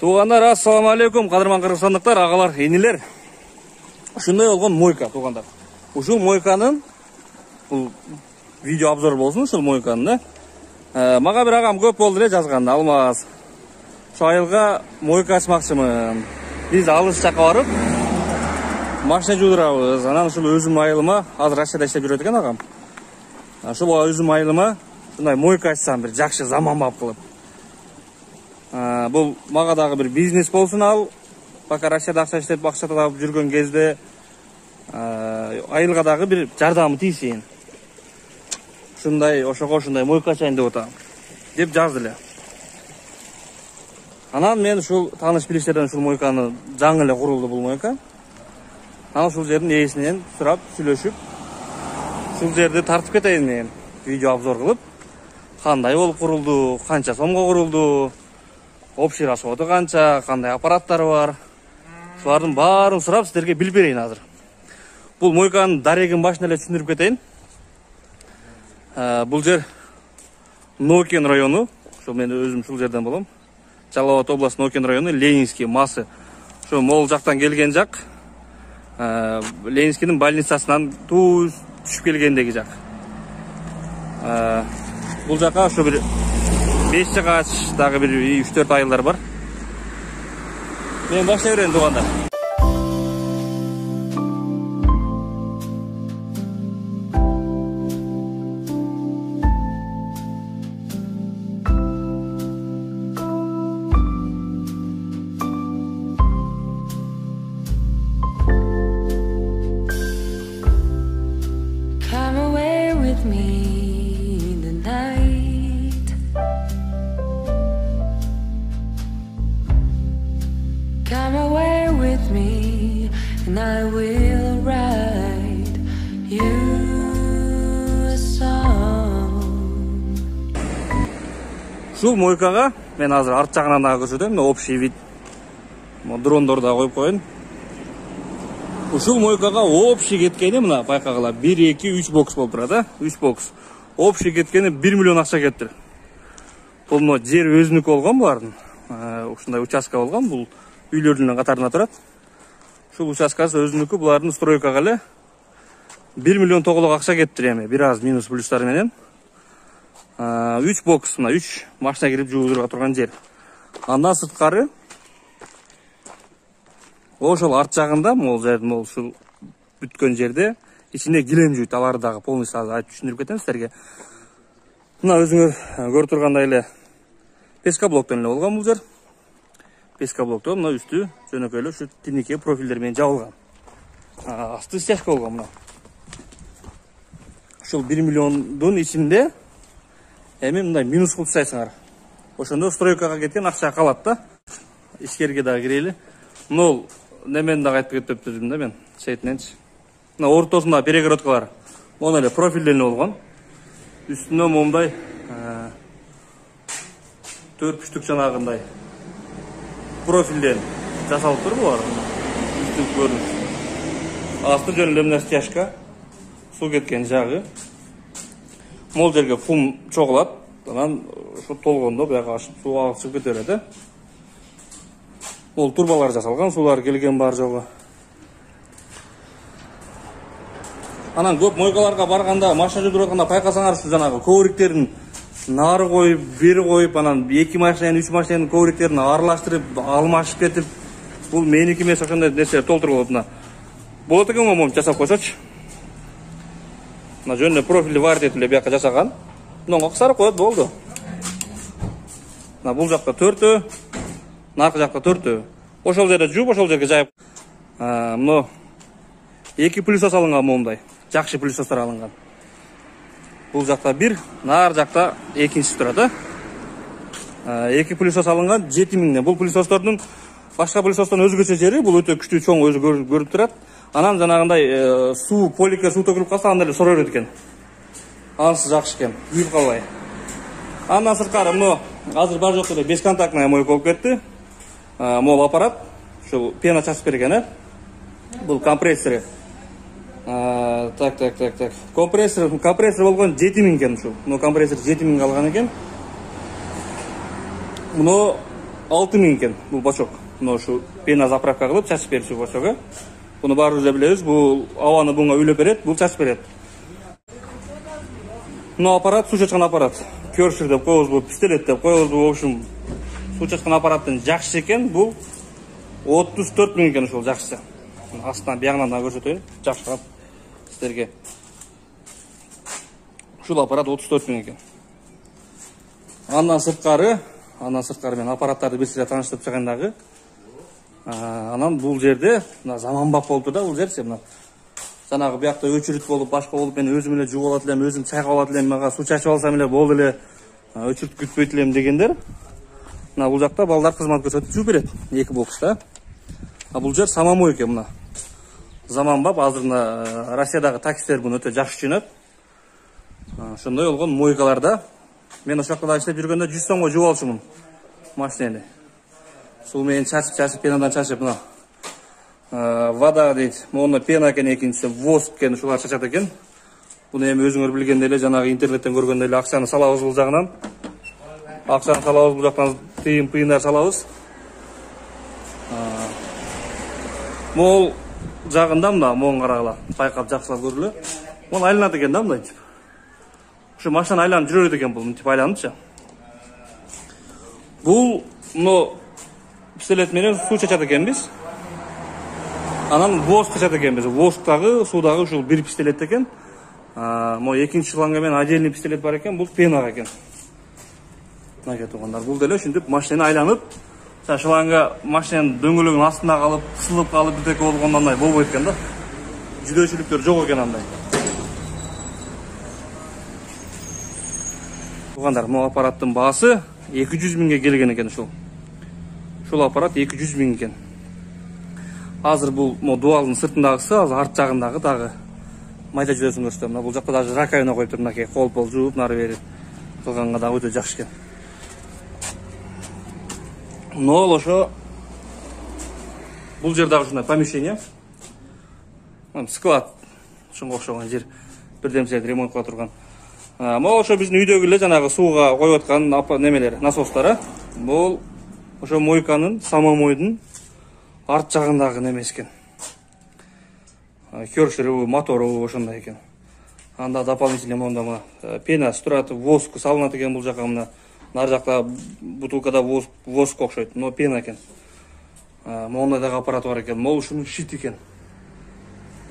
Туғандар, ассаламу алейкум, қадырман қырғызстандықтар, ағалар, енелер. Ушундай болгон мойка, туғандар. Ушул мойканын, бұл видео обзор болсын, ушул мойканын, да. Мага бир агам көп болду эле жазган, Алмаз. Шу айылга мойка ачмакчымын. Биз алыс жакка барып, машина жуудурабыз. Анан ушул өзүм айылыма, азыр Рашада иштеп жүрөт экен агам. Ушул өзүм айылыма ушундай мойка ачсам, бир жакшы заманбап кылып. Бұл мага дагы бир бизнес болсын ал. Пока Рашада акча иштеп, акча таап жүргөн кезде айылга дагы бир жардамы тийсин. Ушундай, ошого ушундай мойка ачайын деп атам, деп жазды эле. Анан мен ушул тааныш билиштерден ушул мойканы жаңы эле курулду бул мойка. Анан ушул жердин ээсинен сурап, сүйлөшүп, ушул жерди тартып кетейин мен, видео обзор кылып. Кандай болуп курулду, канча сомго курулду, общий расходы канча, кандай аппараттары бар. Шулардын баарын сурап сиздерге билип берейин азыр. Бул мойканын дарегин башына эле түшүндүрүп кетейин. Бул жер Нокен району, ошо мен өзүм ушул жерден болом. Жалал Абад областы Нокен району, Ленинский масы. Ошо могул жактан келген жак. Ленинскийдин больницасынан түшүп келгендеги жак. Бул жака ошо бир 5 жагач дагы бир 3-4 айылдар бар. Мен баштай берейин туугандар. Come away with me, and I will write you a song. Ушул мойкага мен азыр арт жагынан дагы көрсөтөм, общий вид. Дрондорду да коюп коеюн. Ушул мойкага общий кеткени мына байкагыла 1, 2, 3 бокс болуп турат, да? 3 бокс. Общий кеткени 1 миллион акча кетти. Бул мына жер өзүнүкү болгон булардын. Ушундай участка болгон, бул үйлөрдүн катарына турат. Ушул участкасы өзүнүкү, булардын стройкага эле 1 миллион тоголок акча кетти эми, бир аз минус плюстары менен. 3 бокс, мына 3 машина кирип жуудура турган жер. Андан сырткары ошол арт жагында, могул жердин могул ушул бүткөн жерде ичинде килем жуйт, аларды дагы полностью айтып түшүндүрүп кетем сиздерге. Мына өзүңөр көрүп тургандай эле пескоблоктон эле болгон бул жер. Пескоблоктон мына үстү жөнөкөй эле ушу тинике профилдер менен жабылган. Асты стяжка болгон мына. Ушул 1 миллиондун ичинде эми мындай минус кылып тастайсыңар. Ошондо стройкага кеткен акча калат да. Ишкерге дагы кирели. Мына немени дагы айтып кетиптирмин да мен четиненчи. Мына ортосунда перегородкалар мону эле профилден болгон. Үстүнө момундай 4 бүштүк жанагындай профилден жасалып тур булар. Үстүн көрүнүш. Асты жөнүндө мына стяжка, суу кеткен жагы. Мол жерге фум чогулат, анан ошо толгондо буяга ашып суу агып кетет да. Бул турбалар жасалган, суулар келген бар жогу. Анан көп мойкаларга барганда, машина жуудуруп атканда байкасаңар, ушу жанагы ковриктердин нары коюп, бери коюп, анан 2 машинанын, 3 машинанын ковриктерин аралаштырып, алмашып кетип, бул меники эмес, ошондой нерсе толтуруп атына. Болот экен го момун жасап койсочу. Мына жөнүндө профилди варит этип эле бияка жасаган. Мынга кысарып коет болду. Мына бул жакта 4төө, наркы жакта 4төө. Ошол жерде жууп, ошол жерге жайып. Мына 2 пылесос алынган момундай. Жакшы пылесостор алынган. Бул жакта 1, нар жакта экинчиси турат, да. 2 пылесос алынган 7000. Бул пылесостордун башка пылесостон өзгөчө жери, бул өтө күчтүү чоң, өзү көрүп турат. Анан жанагындай суу, поликке суу төгүлүп калса анда эле сора берет экен. Анысы жакшы экен, күйүп калбай. Андан сырткары мына азыр бар жок эле бесконтактный мойка болуп кетти. Могул аппарат, ушул пена чачып берген, бул компрессору. Так. Компрессор болгон 7000 экен ушул. Мына компрессор 7000 алган экен. Мына 6000 экен бул бочок. Мына ушу пена заправка кылып чачып берчү бочогу. Буну баарыбыз да билебиз. Бул абаны буга үйлөп берет, бул чачып берет. Мына аппарат суу чачкан аппарат. Körшер деп коебуз, бул пистолет деп коебуз. В общем, суу чачкан аппараттын жакшы экен. Бул 34 000 экен ошол жакшысы. Астынан биягынан да көрсөтөйүн. Жакшырап силерге. Ушул аппарат 34 000 экен. Андан сырткары мен аппараттарды бир сире тааныштырып чыгайын дагы. Анан бул жерде мына заманбап болуп да, бул жерчи мына. Жанагы биякта өчүрүт болуп, башка болуп, мен өзүм эле жууп алат элем, өзүм чайкап алат элем, мага суу чачып алсам эле болду эле, өчүрүт күтпөйт элем дегендер. Мына бул жакта балдар кызмат көрсөтүп жууп берет. 2 бокста. Бул жер самомой экен мына. Заманбап, азыр мына Россиядагы таксилер буну өтө жакшы түшүнөт. Ошондой болгон мойкаларда мен ошол жакта иштеп жүргөндө 100 сомго жууп алчумун машинени. Суу менен чачып, пенадан чачып мына. Вода дейт, мону пена экен, экинчиси воск экен, ушулар чачат экен. Буну эми өзүңөр билгендей эле, жанагы интернеттен көргөндөй эле акчаны салабыз бул жагынан. Акчаны салабыз бул жактан, тыйын-пыйындар салабыз. Мол жагында мына моң карагыла, байкап жакшылап көрүлө. Муну айланат экен да мындай. Ушу машина айланып жүрөт экен бул, мынтип айланычы. Бул мына пистолет менен суу чачат экенбиз. Анан воск чачат экенбиз. Восктагы, суудагы ушул бир пистолет экен. Мо экинчи шланга менен отдельный пистолет бар экен, бул пенага экен. Мына тугандар, бул деле ушинтип машина айланып, шланга машинанын дөңгөлөгүнүн астында калып, сылып калып бирдеке болгондой болбойт экен да. Жүдөчүлүктөр жок экен андай. Тугандар, бул аппараттын баасы 200 000 келген экен ушул. Ушул аппарат 200 000 экен. Азыр бул дуалдын сыртындагысы, азыр арт жагындагы дагы майда жүрөсүн көрсөтөм. Мына бул жакта дагы раковина коюп туруп, мынакей кол жууп, нары бери кылганга дагы өтө жакшы экен. Но ошо бул жер дагы ушундай помещение. Склад ушунга окшогон жер. Бирдемселерди ремонт кыла турган. Могу ошо биздин үйдөгү эле жанагы сууга коюп аткан немелер, насостары. Бул ошо мойканын, самомойдун арт жагындагы немес экен. Körшери, мотору ошондой экен. Анда дополнительно монда пена турат, воск салынат экен бул жака мына. Нар жакта бутылкада воск окшойт, но пена экен. Мондай дагы аппарат бар экен. Могу ушунун щит экен.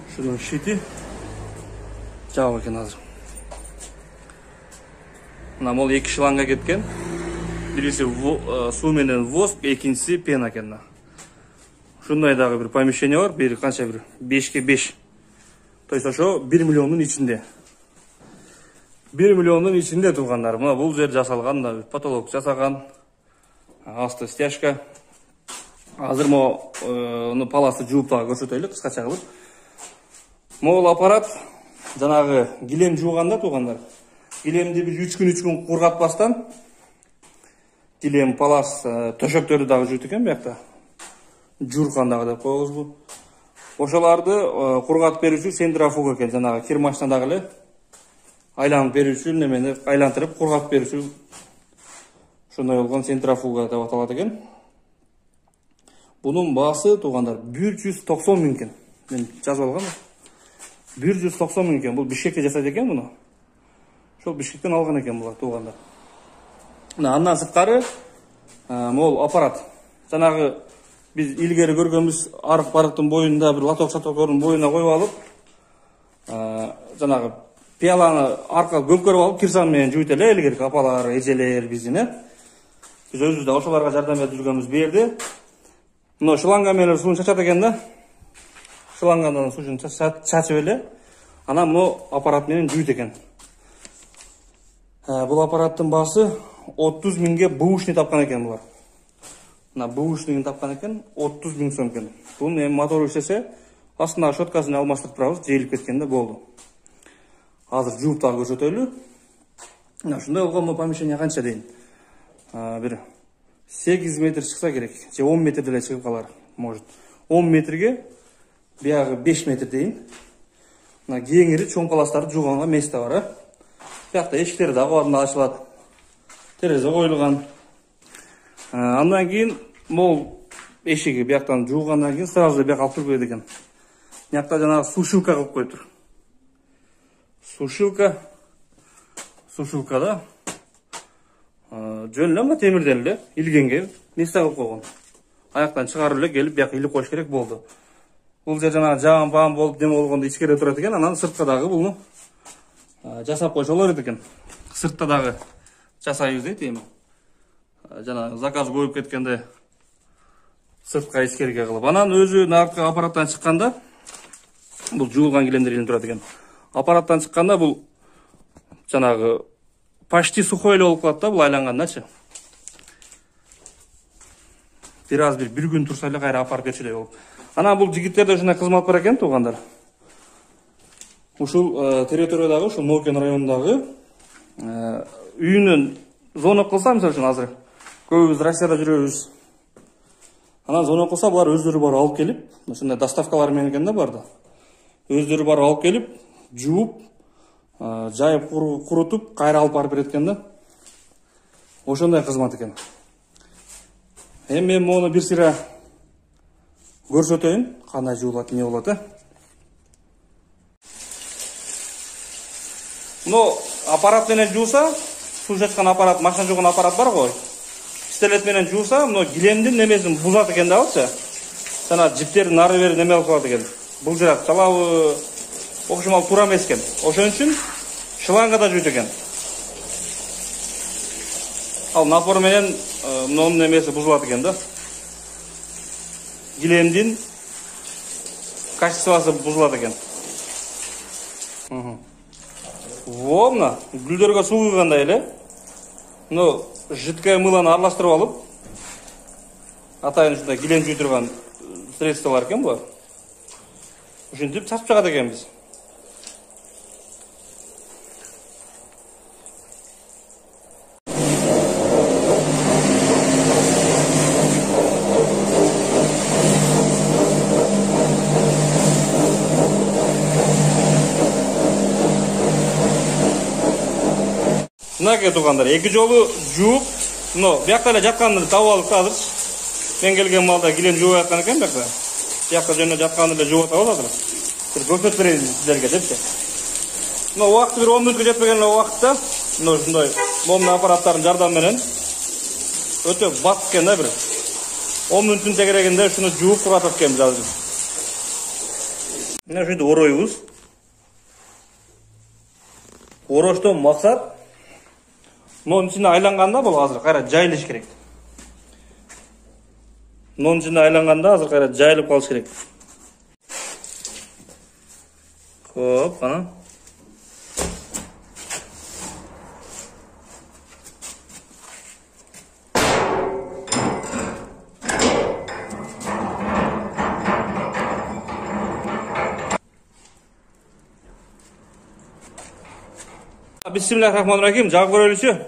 Ушунун щити жабык экен азыр. Мына мол 2 шланга кеткен. Бириси суу менен воск, экинчиси пена экен. Ушундай дагы бир помещение бар, бир канча бир 5ке 5. То есть ошо 1 миллиондун ичинде. 1 миллиондун ичинде тургандар. Мына бул жер жасалган да, потолок жасаган. Асты стяжка. Азыр мо паласы жууп дагы көрсөтөйлү кыскача кылып. Могул аппарат жанагы килем жууганда тургандар. Килемди биз 3 күн кургатпастан килем палас төшөктөрдү дагы жуут экен биякта. Журкан дагы деп коебуз бул. Ошоларды кургатып берүүчү центрофуга экен, жанагы кир машина дагы эле айланып берүүчү немени айлантырып кургатып берүүчү. Ошондой болгон центрофуга деп аталат экен. Бунун баасы тургандар 190 000 экен. Мен жазып алгам. 190 000 экен. Бул Бишкекте жасайт экен муну. Ошол Бишкектен алган экен булар тургандар. Мына андан сырткары мол аппарат. Жанагы биз илгери көргөнбүз арык-барыктын боюнда бир лоток-шатоктордун боюна коюп алып, жанагы пияланы арка көмкөрүп алып кирсан менен жуйт эле илгерки апалар, эжелер биздин, Биз өзүбүз да ошолорго жардам берип жүргөнбүз бу жерде. Мына шланга менен сууну чачат экен да. Шлангадан суун чачып эле, анан мына аппарат менен жуйт экен. Бул аппараттын баасы 30 000ге бушни тапкан экен булар. Мына бушнигин тапкан экен, 30 000 сом экен. Бунун эми мотору иштесе, астына шоткасын алмаштырып турабыз, жейилип кеткенде болду. Азыр жууп дагы көрсөтөлү. Мына ушундай болгон помещение канча дейин? Бир 8 метр чыкса керек, же 10 метр деле чыгып калар, может. 10 метрге биягы 5 метр дейин. Мына кеңири чоң паластарды жууганга место бар, Биякта эшиктер дагы ачылат. Терезе коюлган. Андан кийин мол эшиги бияктан жуугандан кийин сразу бияка алып туруп кетет экен. Мыякта жанагы сушилка кылып коюптур. Сушилкада жөн эле темирден эле илгенге место кылып койгон. Аяктан чыгарып эле келип бияка илип коюш керек болду. Бул жер жанагы жаан баан болуп неме болгондо ичкериде турат экен, анан сыртка дагы буну жасап койсо болор экен. Сыртта дагы жасайбыз дейт эми. Жанагы заказ коюп кеткенде сыртка ичкериге кылып. Анан өзү наркы аппараттан чыкканда бул жуулган килемдер илинип турат экен. Аппараттан чыкканда бул жанагы почти сухой эле болуп калат да, бул айлангандачы. Bir gün турса эле кайра апарып берчүлөй болуп. Анан бул жигиттерде ушундай кызмат бар экен, туугандар. Ушул территориядагы, ушул Нокен районундагы үйүнөн звонок кылса, мисалы үчүн азыр көбүбүз Россияда жүрөбүз. Анан звонок кылса, булар өздөрү барып алып келип, ушундай доставкалар менен экен да бар да. Өздөрү барып алып келип, жууп, жайып курутуп, кайра алып барып берет экен да. Ошондой кызмат экен. Эми мен мону бир сыйра көрсөтөйүн, кандай жуулат, эмне болот, Но аппарат менен жууса, суу чачкан аппарат, машина жууган аппарат бар го. Пистолет менен жууса, но килемдин немесин бузат экен да алчы. Жана жиптердин ары бери неме кылып калат экен. Бул жырат талабы окшомал туура эмес экен. Ошон үчүн шлангада жуйт экен. Ал напор менен мунун немеси бузулат экен да. Килемдин качествосы бузулат экен. Вомна, гүлдөргө суу куйгандай эле. Но жидкое мылону аралаштырып алып, атайын ушундай килем жуй турган средстволар экен бу. Ушинтип чачып чыгат экенбиз. Мынакей туугандар, эки жолу жууп, биякта эле жатканды табып алдык да азыр. Мен келген малда килем жууп аткан экен биякта. Биякта жөнүнө жатканды эле жууп атабыз азыр. Бир көрсөтүп берейин сиздерге депчи. Убакыты бир 10 мүнөткө жетпеген эле убакытта, ушундай момун аппараттардын жардамы менен өтө батып экен да бир 10 мүнөттүн тегерегинде ушуну жууп куратат экенбиз азыр. Мына ушинтип ороюбуз. Ороштон максат нонун ичинде айланганда бул азыр кайра жайылыш керек. Нонун ичинде айланганда азыр кайра жайылып калыш керек. Хоп, ана. Bismillahirrahmanirrahim. Жагып көрөлүчү.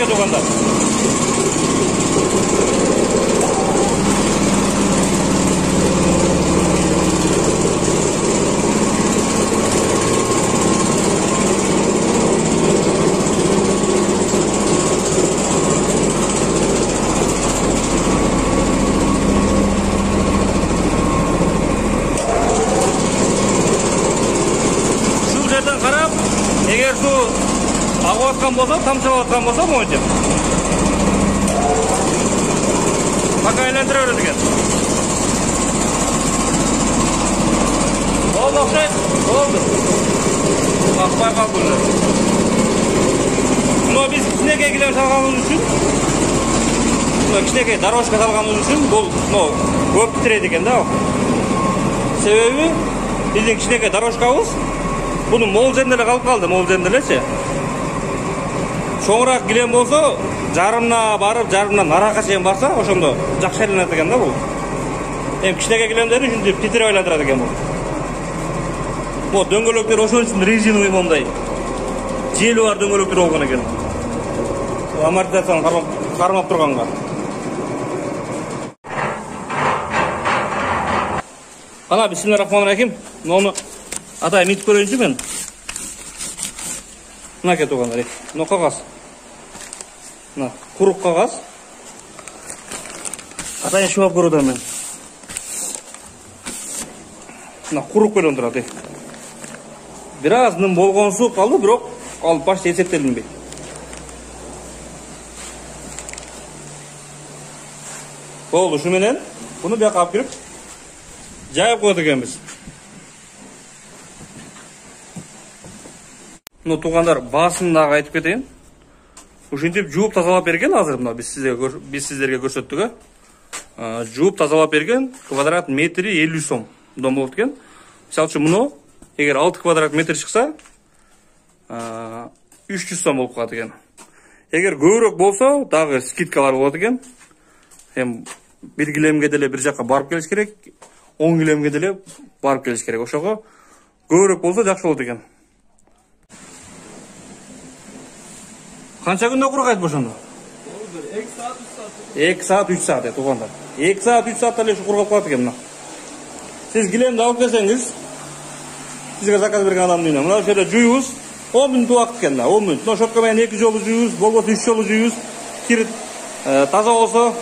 Туугандар. Ушул жерден карап, эгер суу агып аткан болсо, тамчылап аткан болсо, монтип пока айландыра берет экен. Болду, окшойт. Болду. Акпай калды эле. Но биз кичинекей килем салганыбыз үчүн, кичинекей дорожка салганыбыз үчүн бул көп тирейт экен да. Себеби биздин кичинекей дорожкабыз бунун мол жеринде эле калып калды, мол жеринде элечи. чоңураак килем болсо, жарымына барып, жарымдан наракка чейин барса, ошондо жакшы айланат экен да бул. Эми кичинекей килемдерди ушинтип титиреп айландырат экен бул. Бул дөңгөлөктөр ошон үчүн резиновый мондай жели бар дөңгөлөктөр болгон экен. Амортизацияны кармап турганга. Ana bismillahirrahmanirrahim. Onu atay mit көрөйүнчү мен. Мына кетугандар. Мына кагаз. Мына курук кагаз. Атайын шуап көрөдүм мен. Мына курук менен турат. Бир аз ним болгон суу калды, бирок ал почти эсептелинбейт. Болду, ушу менен буну бияка алып кирип жайып коет экенбиз. Ну туугандар, баасын дагы айтып кетейин. Ушинтип жууп тазалап берген азыр мына биз сиздерге көрсөттүк. Жууп тазалап берген квадрат метри 50 сомдон болот экен. Мисалы үчүн муну эгер 6 квадрат метр чыкса 300 сом болуп калат экен. Эгер көбүрөөк болсо дагы скидкалар болот экен. Эми бир килемге деле бир жакка барып келиш керек, 10 килемге деле барып келиш керек. Ошого көбүрөөк болсо жакшы болот экен. Канча күндө кургайт ошондо? 2 саат 3 саат туугандар. 2 саат 3 саатта эле кургап калат экен мына. Сиз килемди алып келсеңиз, сизге заказ берген адамдын үйүнө мына жерде жуйбуз, 10 мүнөт убакыт экен да, 10 мүнөт. Мына шотко менен 2 жолу жуйбуз, болбосо 3 жолу жуйбуз. Кирит таза болсо,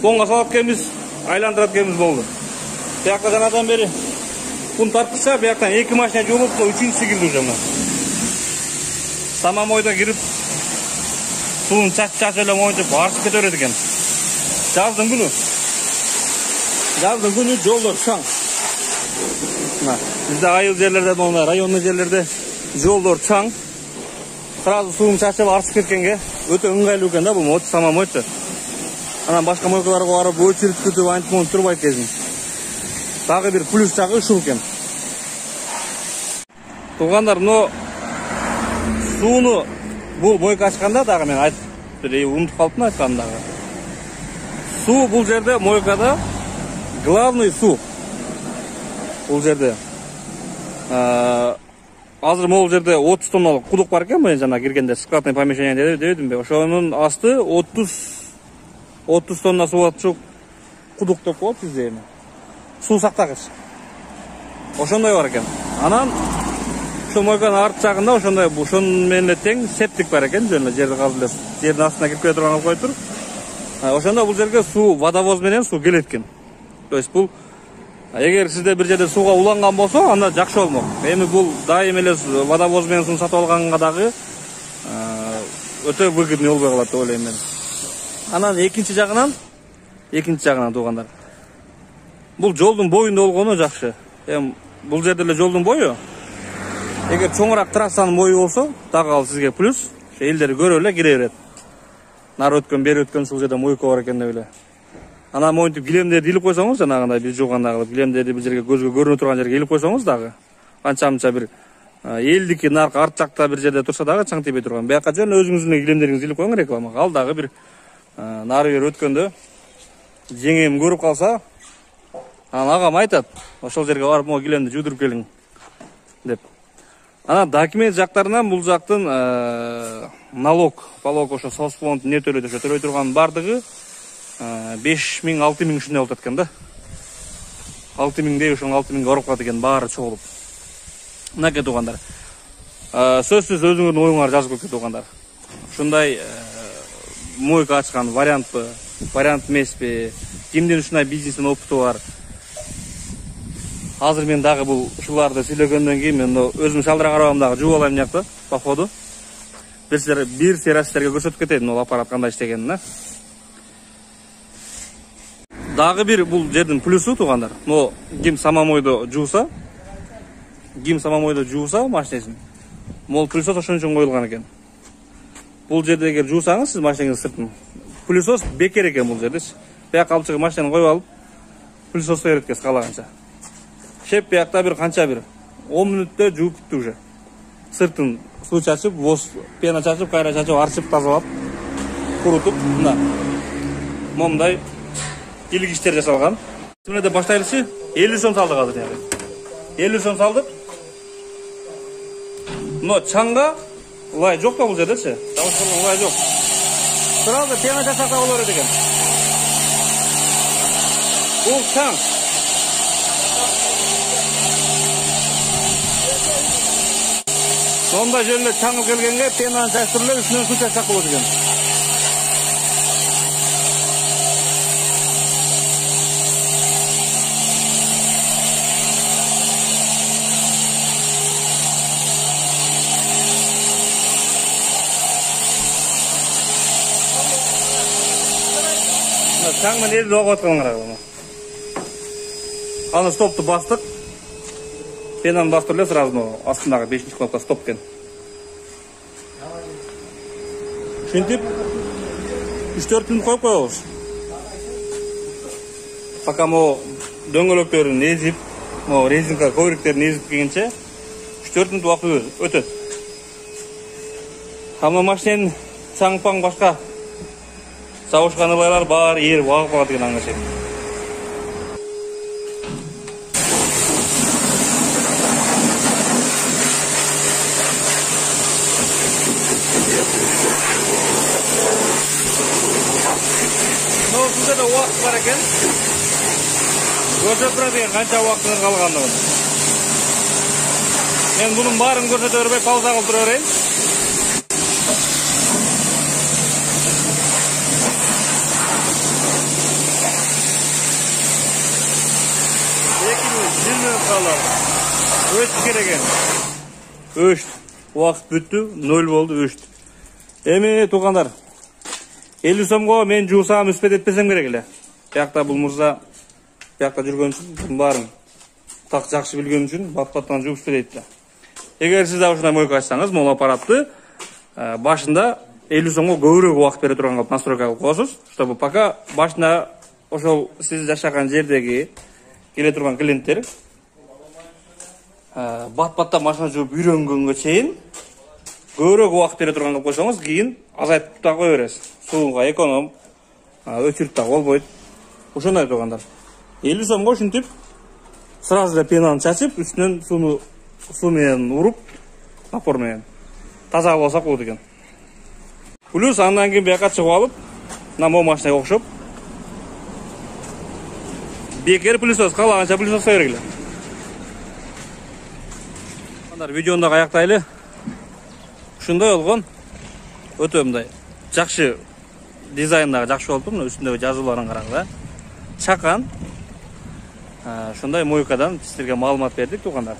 бонго салат экенбиз, айландырат экенбиз болду. Биякта жанадан бери бун тарткыча бияктан 2 машина жуулуп, 3-үнчүсү кирди уже мына. Самомойдо кирип суун чачып эле моюнтуп арчып кете берет экен. Жаздын күнү жолдор чаң. Мына бизде айыл жерлерде, мына райондуу жерлерде жолдор чаң. Сразу суун чачып арчып кеткенге өтө ыңгайлуу экен да бул самомойчу. Анан башка мойкаларга барып очередь күтүп антип монтип турбайт кезин. Дагы бир плюс жагы ушул экен. Туугандар, но сууну бул мойка ачканда дагы мен айтып унутуп калыптым айтканды дагы. Суу бул жерде мойкада главный суу. Бул жерде азыр могул жерде 30 тонналык кудук бар экен, мен жана киргенде складный помещение дебедимби? Ошонун асты 30 тонна суу атчу кудук деп коет бизде эми. Суу сактагыч. Ошондой бар экен. Анан ошол мойканын арт жагында ошондой ошон менен тең септик бар экен, жөн эле жерди казып эле жердин астына кирип кете турган алып коюп туруп. Ошондо бул жерге суу водовоз менен суу келет экен. То есть бул эгер сизде бир жерде сууга уланган болсо, анда жакшы болмок. Эми бул дайым эле водовоз менен суу сатып алганга дагы өтө выгодный болбой калат деп ойлойм мен. Анан экинчи жагынан туугандар. Бул жолдун боюнда болгону жакшы. Эми бул жерде эле жолдун бою. Эгер чоңураак трассанын бою болсо, дагы ал сизге плюс. Элдер көрө эле кире берет. Нары өткөн, бери өткөн ушул жерде мойка бар экен деп эле. Анан монтип килемдерди илип койсоңуз, жанагындай биз жуугандагы килемдерди бир жерге көзгө көрүнө турган жерге илип койсоңуз дагы анча-мынча бир элдики наркы арт жакта бир жерде турса дагы чаң тийбей турган. Бияка жөн өзүңүздүн килемдериңизди илип коюң рекламага. Ал дагы бир нары бери өткөндө жеңем көрүп калса, анан агам айтат, ошол жерге барып могу килемди жуудуруп келиң деп. Анан документ жактарынан бул жактын налог ошо соцфонд не төлөй турган бардыгы 5000-6000 ушундай болот экен да. 6000дей ошол 6000ге барып калат экен баары чогулуп. Мынакей туугандар. Сөзсүз өзүңөрдүн оюңарды жазып койгула туугандар. Ушундай мойка ачкан вариантпы, вариант эмеспи? Кимдин ушундай бизнестин опыту бар? Азыр мен дагы бул ушуларды сүйлөгөндөн кийин мен өзүм шалдыра карабам дагы жууп алайм жакты по ходу. Бир сыйра сиздерге көрсөтүп кетейин бул аппарат кандай иштегенин. Дагы бир бул жердин плюсу туугандар. Но ким самомойдо жууса машинесин. Мол плюсос ошон үчүн коюлган экен. Бул жерде эгер жуусаңыз сиз машинеңиздин сыртын. Плюсос бекер экен бул жердечи. Бияка алып чыгып машинаны коюп алып, плюсосто берет калаганча. Шеп биякта бир канча бир 10 мүнөттө жууп бүттү уже. сыртын суу чачып, воз пена чачып, кайра чачып, арчып, тазалап, курутуп, мына момундай илгичтер жасалган. Мына да баштайлычы 50 сом салдык азыр яны. 50 сом салдык. Но чаңга улай жок да бул жердечи. Жабышкан улай жок. Сразу пена чачакта болор экен. Бул чаң. Сонда жерде чаңып келгенге пенаны чачтырылып, үстүнөн суу чачсак болот экен. Чаңмен елді оғып атқанын қарағым. Аны стопты бастық. Пенаны бастырылып, сразу астындағы 5-ші кнопка стоп кен. Шентіп 3-4 минут қойып қойғыз. Пока дөңгөлектерін езіп, резинка ковриктерін езіп кегенше 3-4 минут уақыт өтеді. Хамна машинен чаңпаң башқа Савушкан ылайлар бар, ер вағып бағат деген аңғашек. Сізде де уақыт бар екен. Көрсет тұрады екен, қанша уақытыңыз қалғандығын. Мен бұның барын көрсете өрбей, пауза қылып тұра өрейін. Өшті кереген. Өшті. Уақыт бүтті, 0 болды, өшті. Эми туғандар. 50 сомға мен жуысам, үспет етпесем керек еле. Бияқта бұл мұрза, бияқта жүрген үшін, бұның барын так жақшы білген үшін, бат-баттан жуып үспет етті. Егер сіз ушундай мойка açсаңыз, мол аппаратты башында 50 сомға көбірек уақыт бере тұрған қылып настройка қылып қоясыз, чтобы пока башында ошол сіз жашаған жердегі келе тұрған клиенттер бат-баттан машина жууп үйрөнгөнгө чейин көбүрөөк убакыт бере турган кылып койсоңуз, кийин азайтып да кое бересиз. Сууга эконом, өчүрүп да болбойт. Ошондой тургандар. 50 сомго ушинтип сразу эле пенаны чачып, үстүнөн суу менен уруп, напор менен таза кылып алсак болот экен. Плюс андан кийин бияка чыгып алып, мына могу машинага окшоп бекер пылесос, каалаганча пылесос керек эле. Видеону да аяктайлы. Ушундай болгон. Өтө мындай жакшы дизайндагы жакшы болуп тур, үстүндөгү жазууларын карагыла. Чакан. Ушундай мойкадан сиздерге маалымат бердик тугандар.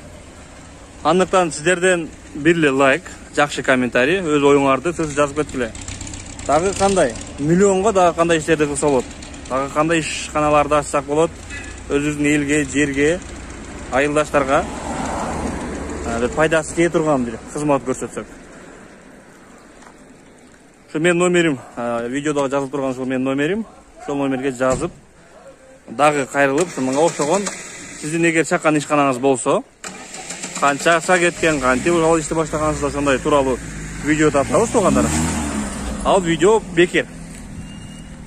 Андыктан сиздерден бир лайк, жакшы комментарий, өз оюңарды сөз жазып кеткиле. Дагы кандай миллионго дагы кандай иштерди кылса болот. Дагы кандай ишканаларды ачсак болот. Өзүбүздүн элге, жерге, айылдаштарга пайдасы тие турган бир кызмат көрсөтсөк. Ошо менин номерим, видеодо жазылып турган ушул менин номерим. Ошол номерге жазып, дагы кайрылып, мага окшогон сиздин эгер чакан ишканаңыз болсо, канча акча кеткен, кантип ушул ишти баштаганыңызда ошондой тууралуу видео тартабыз тугандар. Ал видео бекер.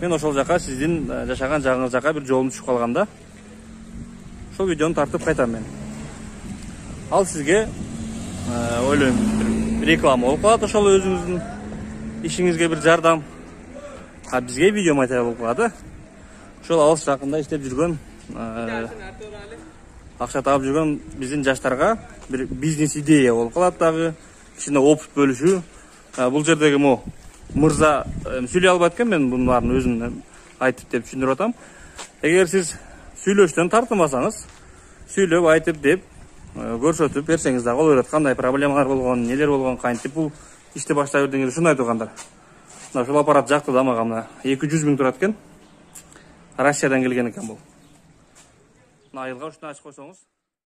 Мен ошол жака сиздин жашаган жагыңыз жака бир жолум түшүп калганда, ошол видеону тартып кайтам мен. Ал сизге ойлойм реклама болуп калат, ошол өзүңүздүн ишиңизге бир жардам. Бизге видео материал болуп калат. Ошол алыс жакында иштеп жүргөн, акча таап жүргөн биздин жаштарга бир бизнес идея болуп калат дагы, кичине опыт бөлүшүү. Бул жердеги мырза сүйлөй албайт экен, мен мунун баарын өзүм айтып деп түшүндүрүп атам. Эгер сиз сүйлөштөн тартынбасаңыз, сүйлөп айтып деп көрсөтүп берсеңиз да болот. Кандай проблемалар болгон, нелер болгон, кантип бул ишти баштай бердиңиз ушундай тургандар. Мына ушул аппарат жакты да мага, мына 200 миң турат экен. Россиядан келген экен бул. Мына айылга ушуну ачып койсоңуз